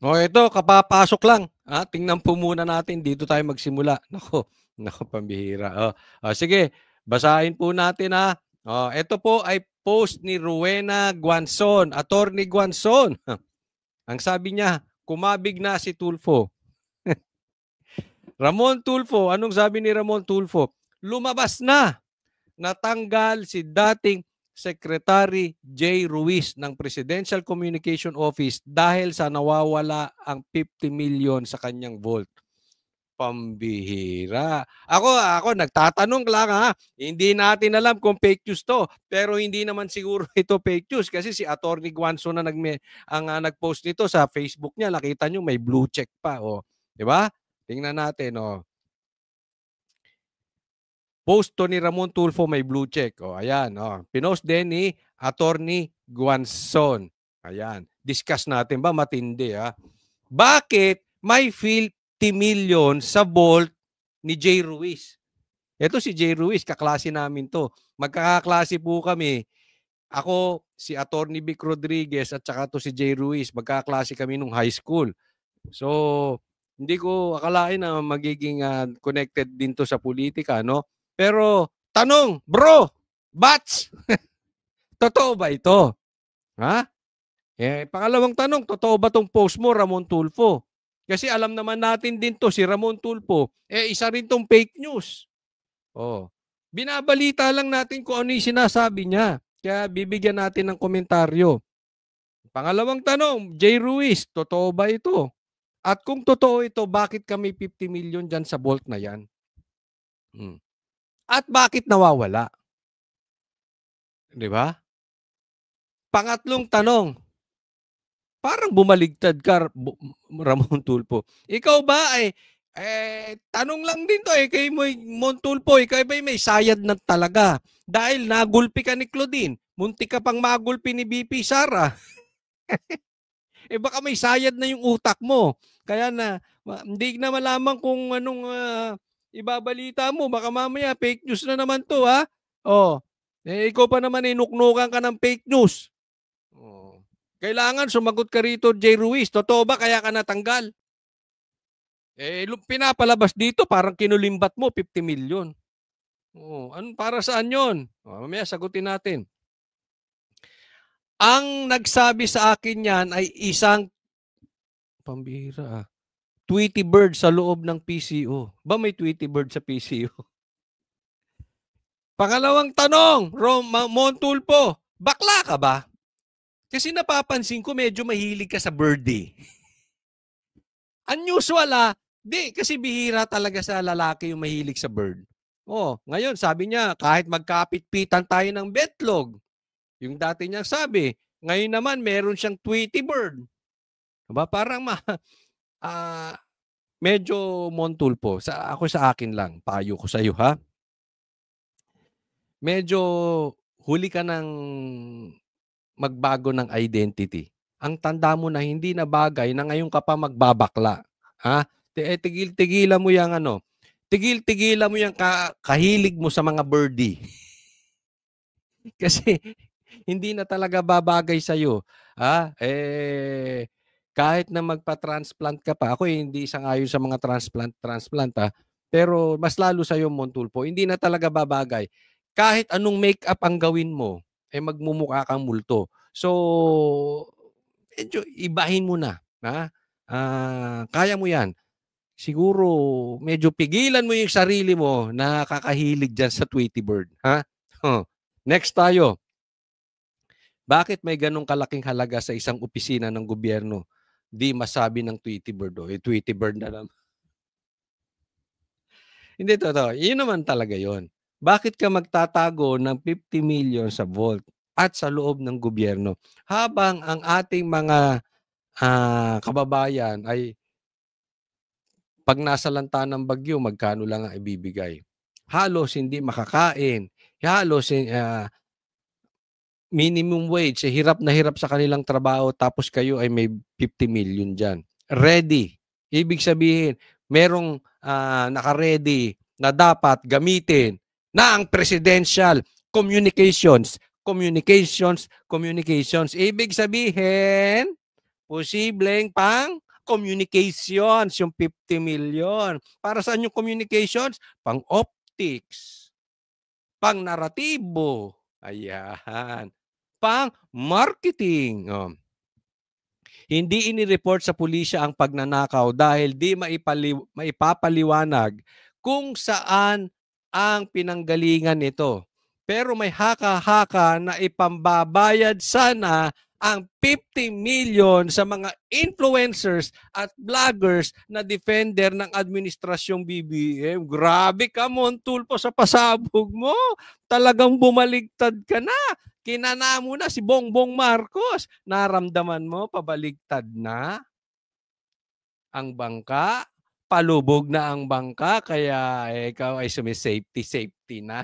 O ito, kapapasok lang. Tingnan po muna natin. Dito tayo magsimula. Nako, pambihira. Sige, basahin po natin ha. Ito po ay post ni Rowena Guanzon, Attorney Guanzon. Ang sabi niya, kumabig na si Tulfo. Ramon Tulfo, anong sabi ni Ramon Tulfo? Lumabas na. Natanggal si dating Secretary J. Ruiz ng Presidential Communication Office dahil sa nawawala ang 50 million sa kanyang vault. Pambihira. Ako nagtatanong lang ha. Hindi natin alam kung fake news to. Pero hindi naman siguro ito fake news kasi si Attorney Guanzon na nag-post nito sa Facebook niya. Nakita nyo may blue check pa. Di ba? Tingnan natin. Post to ni Ramon Tulfo may blue check. Ayan. Pinost din ni Attorney Guanzon. Ayan. Discuss natin ba? Matindi ha. Bakit may 50 million sa vault ni J. Ruiz? Ito si J. Ruiz, kaklase namin to. Magkakaklase po kami. Ako, si Attorney Vic Rodriguez at saka to si J. Ruiz. Magkakaklase kami nung high school. So, hindi ko akalain na magiging connected din to sa politika, no? Pero, tanong, bro, bats, totoo ba ito? Ha? Pangalawang tanong, totoo ba tong post mo, Ramon Tulfo? Kasi alam naman natin din to, si Ramon Tulfo, isa rin tong fake news. Binabalita lang natin kung ano yung sinasabi niya. Kaya bibigyan natin ng komentaryo. Pangalawang tanong, J. Ruiz, totoo ba ito? At kung totoo ito, bakit kami 50 million dyan sa vault na yan? At bakit nawawala? Di ba? Pangatlong tanong, parang bumaligtad ka, Ramon Tulfo. Ikaw ba tanong lang din to kay Mon Tulfo, ikaw ba may sayad na talaga? Dahil nagulpi ka ni Claudine, muntik ka pang magulpi ni BP Sara. Baka may sayad na yung utak mo. Kaya na, hindi na malaman kung anong ibabalita mo. Baka mamaya fake news na naman to ha. Ikaw pa naman inuknukan ka ng fake news. Kailangan sumagot ka rito, J. Ruiz. Totoo ba kaya ka natanggal? Pinapalabas dito, parang kinulimbat mo, 50 million. Para saan yun? Mamaya sagutin natin. Ang nagsabi sa akin yan ay isang pambihira Tweety Bird sa loob ng PCO. Ba may Tweety Bird sa PCO? Pangalawang tanong, Mon Tulfo, bakla ka ba? Kasi napapansin ko medyo mahilig ka sa birdie. Unusual di kasi bihira talaga sa lalaki yung mahilig sa bird. Ngayon sabi niya kahit magkapit-pitan tayo ng betlog. Yung dati niyang sabi, ngayon naman meron siyang Tweety Bird. Diba? Parang medyo Mon Tulfo. Ako sa akin lang, payo ko sa iyo ha. Medyo huli ka ng magbago ng identity. Ang tanda mo na hindi na bagay na ngayon ka pa magbabakla. Tigil-tigilan mo yung tigil-tigilan mo yung kahilig mo sa mga birdie. Kasi hindi na talaga babagay sa'yo. Kahit na magpa-transplant ka pa, ako hindi sang-ayon sa mga transplant pero mas lalo sa'yo, Mon Tulfo, hindi na talaga babagay. Kahit anong make-up ang gawin mo, magmumukha kang multo. So, medyo ibahin mo na. Kaya mo yan. Siguro, medyo pigilan mo yung sarili mo na kakahilig dyan sa Tweety Bird. Next tayo. Bakit may ganong kalaking halaga sa isang opisina ng gobyerno? Di masabi ng Tweety Bird. Tweety Bird na naman. Hindi totoo. Yun naman talaga yun. Bakit ka magtatago ng 50 million sa vault at sa loob ng gobyerno habang ang ating mga kababayan ay pag nasa lanta ng bagyo, magkano lang ang ibibigay? Halos hindi makakain. Halos minimum wage, hirap na hirap sa kanilang trabaho tapos kayo ay may 50 million dyan. Ready. Ibig sabihin, merong naka-ready na dapat gamitin na ang presidential communications. Ibig sabihin, posibleng pang Communications, yung 50 million. Para saan yung communications? Pang-optics, pang-naratibo, ayan, pang-marketing. Oh. Hindi inireport sa pulisya ang pagnanakaw dahil di maipapaliwanag kung saan ang pinanggalingan nito. Pero may haka-haka na ipambabayad sana ang 50 million sa mga influencers at vloggers na defender ng administrasyong BBM. Grabe ka, Montulfo, sa pasabog mo. Talagang bumaligtad ka na. Kinana mo na si Bongbong Marcos. Naramdaman mo, pabaligtad na ang bangka. Palubog na ang bangka, kaya ikaw ay safety na.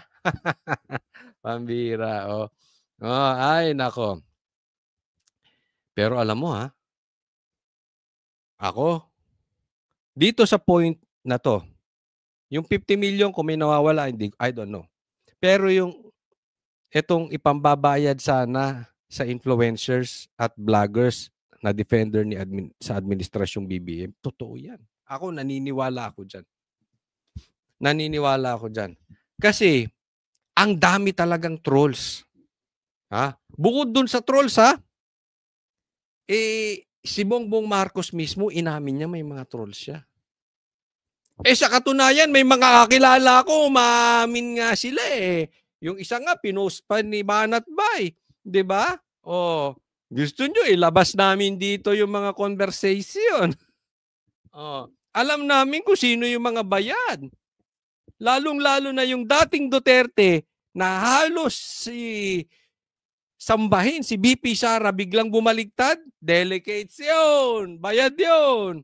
Pambira, oh. Oh, ay, nako. Pero alam mo ha, ako, dito sa point na to, yung 50 million kung may nawawala, hindi, I don't know. Pero yung itong ipambabayad sana sa influencers at vloggers na defender ni sa administrasyong BBM, totoo yan. Ako, naniniwala ako dyan. Naniniwala ako dyan. Kasi, ang dami talagang trolls. Ha? Bukod dun sa trolls, ha? Si Bongbong Marcos mismo, inamin niya may mga trolls siya. Sa katunayan, may mga kakilala ko, umamin nga sila eh. Yung isa nga, pinost pa ni Banat Bay. Diba? Oh, gusto nyo, ilabas namin dito yung mga conversation. Oh, alam namin kung sino yung mga bayad. Lalong-lalo na yung dating Duterte na halos sambahin si BP Sara, biglang bumaligtad, delicates yun, bayad yun.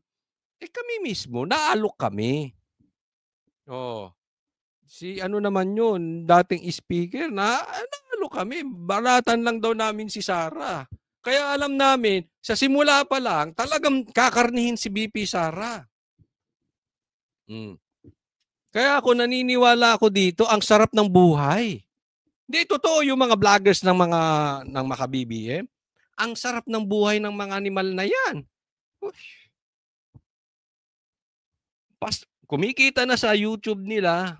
Kami mismo, naalok kami. Oh, si ano naman yun, dating speaker, naalok kami, baratan lang daw namin si Sara. Kaya alam namin, sa simula pa lang, talagang kakarnihin si BP Sara. Kaya ako naniniwala ako dito, ang sarap ng buhay. Hindi, totoo yung mga vloggers ng maka-BBM. Ang sarap ng buhay ng mga animal na yan. Kumikita na sa YouTube nila.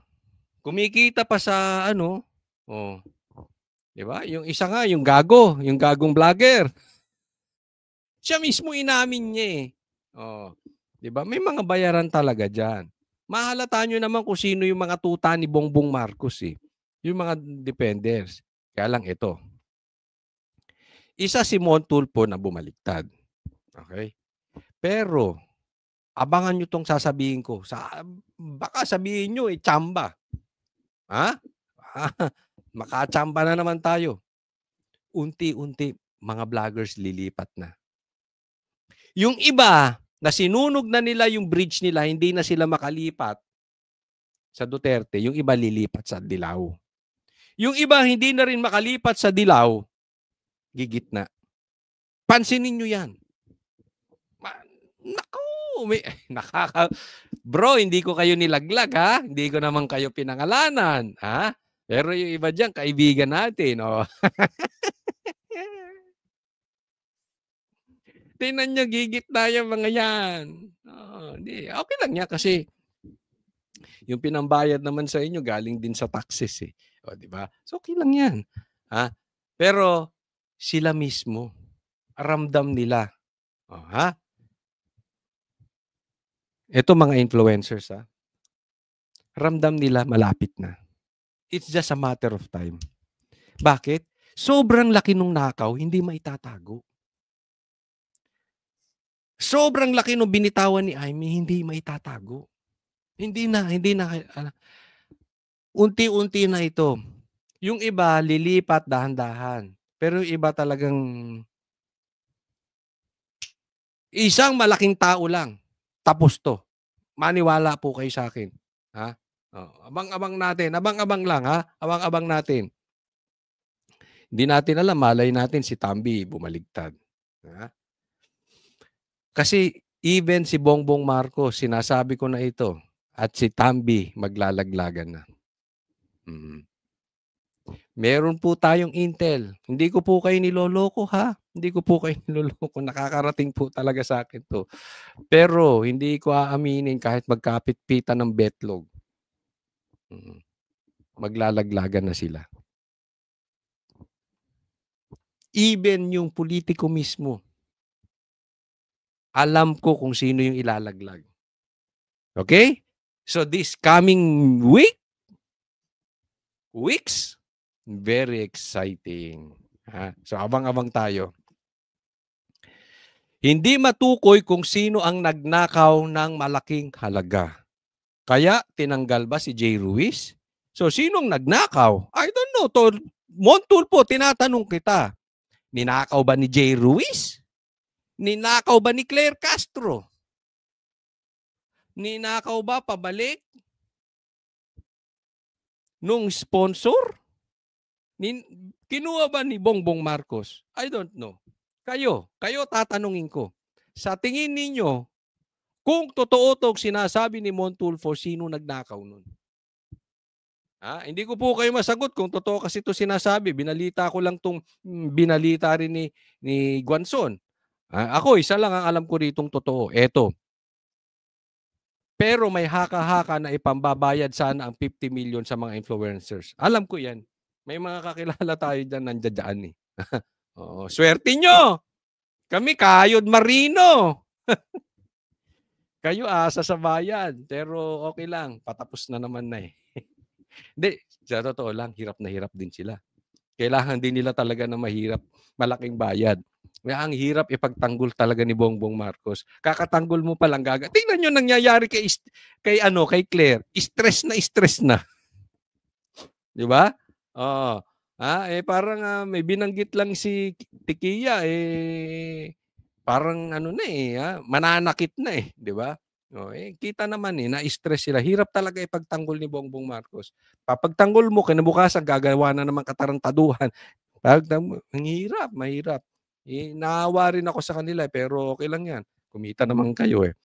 Kumikita pa sa ano. Oh. 'Di ba? Yung isa nga, yung gagong vlogger. Siya mismo inamin niya eh. Oh. 'Di ba? May mga bayaran talaga diyan. Mahalata nyo naman kung sino yung mga tuta ni Bongbong Marcos eh. Yung mga defenders. Kaya lang ito. Isa si Montulfo na bumaligtad. Okay? Pero, abangan nyo tong sasabihin ko. Baka sabihin nyo, tsamba. Ha? Makachamba na naman tayo. Unti-unti, mga vloggers lilipat na. Yung iba, na sinunog na nila yung bridge nila, hindi na sila makalipat sa Duterte, yung iba lilipat sa Dilao. Yung iba hindi na rin makalipat sa Dilao, gigitna. Pansinin nyo yan. Naku, bro, hindi ko kayo nilaglag ha. Hindi ko naman kayo pinangalanan ha. Pero yung iba dyan, kaibigan natin. Oh. Tingnan nyo, gigitna yung mga yan. Oh, okay lang yan kasi yung pinambayad naman sa inyo galing din sa taxes eh. O, di ba? So, okay lang yan. Ha? Pero, sila mismo, ramdam nila. O, ha? Ito mga influencers, ha? Ramdam nila malapit na. It's just a matter of time. Bakit? Sobrang laki nung nakaw, hindi maitatago. Sobrang laki nung binitawan ni Amy, hindi maitatago. Hindi na. Unti-unti na ito. Yung iba, lilipat dahan-dahan. Pero yung iba talagang isang malaking tao lang. Tapos to. Maniwala po kayo sa akin. Ha? Abang-abang natin. Abang-abang lang ha. Abang-abang natin. Hindi natin alam. Malay natin si Tambi bumaligtad. Ha? Kasi even si Bongbong Marcos, sinasabi ko na ito. At si Tambi maglalaglagan na. Meron po tayong intel. Hindi ko po kayo niloloko, ha, hindi ko po kayo niloloko, nakakarating po talaga sa'kin 'to. Pero hindi ko aaminin kahit magkapitpitan ng betlog, mm, maglalaglagan na sila. Even yung pulitiko mismo, alam ko kung sino yung ilalaglag. Okay? So this coming weeks, very exciting, So abang-abang tayo. Hindi matukoy kung sino ang nagnakaw ng malaking halaga. Kaya tinanggal ba si Jay Ruiz? So sinong nagnakaw? I don't know. Montulfo, tinatanong kita. Ninakaw ba ni Jay Ruiz? Ninakaw ba ni Claire Castro? Ninakaw ba pabalik nung sponsor? Kinuha ba ni Bongbong Marcos? I don't know. Kayo tatanungin ko. Sa tingin ninyo, kung totoo 'tong sinasabi ni Montulfo, sino nagnakaw nun? Hindi ko po kayo masagot kung totoo kasi 'to sinasabi. Binalita ko lang 'tong binalita rin ni Guanzon. Ako isa lang ang alam ko ritong totoo, eto. Pero may haka-haka na ipambabayad sana ang 50 million sa mga influencers. Alam ko 'yan. May mga kakilala tayo diyan nandiya-diyan, eh. Oo, swerte niyo. Kami kayod marino. Kayo asa sa bayan, pero okey lang, patapos na naman na, eh. Hindi, sa totoo lang hirap na hirap din sila. Kailangan din nila talaga ng malaking bayad. Kaya ang hirap ipagtanggol talaga ni Bongbong Marcos. Kakatanggol mo pa lang tingnan niyo nangyayari kay Claire, stress na, 'di ba? Oo. Parang, may binanggit lang si Tikia, parang ano na, mananakit na, 'di ba? Kita naman, na-stress sila. Hirap talaga ipagtanggol ni Bongbong Marcos. Papagtanggol mo, kinabukasan gagawa na naman katarantaduhan. Mahirap. Naawa rin ako sa kanila, pero okey lang 'yan. Kumita naman kayo, eh.